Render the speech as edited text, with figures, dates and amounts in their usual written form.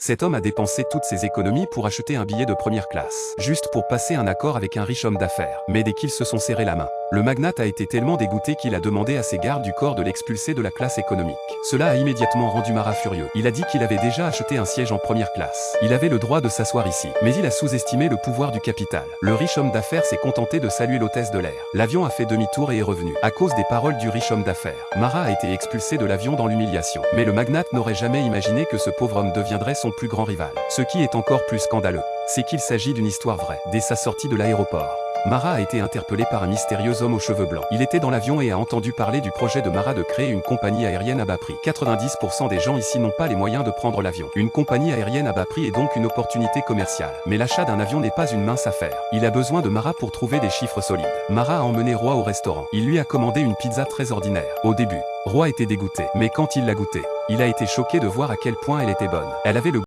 Cet homme a dépensé toutes ses économies pour acheter un billet de première classe, juste pour passer un accord avec un riche homme d'affaires. Mais dès qu'ils se sont serrés la main, le magnate a été tellement dégoûté qu'il a demandé à ses gardes du corps de l'expulser de la classe économique. Cela a immédiatement rendu Marat furieux. Il a dit qu'il avait déjà acheté un siège en première classe. Il avait le droit de s'asseoir ici. Mais il a sous-estimé le pouvoir du capital. Le riche homme d'affaires s'est contenté de saluer l'hôtesse de l'air. L'avion a fait demi-tour et est revenu. À cause des paroles du riche homme d'affaires, Marat a été expulsé de l'avion dans l'humiliation. Mais le magnate n'aurait jamais imaginé que ce pauvre homme deviendrait son plus grand rival. Ce qui est encore plus scandaleux, c'est qu'il s'agit d'une histoire vraie. Dès sa sortie de l'aéroport, Marat a été interpellé par un mystérieux homme aux cheveux blancs. Il était dans l'avion et a entendu parler du projet de Marat de créer une compagnie aérienne à bas prix. 90% des gens ici n'ont pas les moyens de prendre l'avion. Une compagnie aérienne à bas prix est donc une opportunité commerciale. Mais l'achat d'un avion n'est pas une mince affaire. Il a besoin de Marat pour trouver des chiffres solides. Marat a emmené Roy au restaurant. Il lui a commandé une pizza très ordinaire. Au début, Roy était dégoûté. Mais quand il l'a goûtée, il a été choqué de voir à quel point elle était bonne. Elle avait le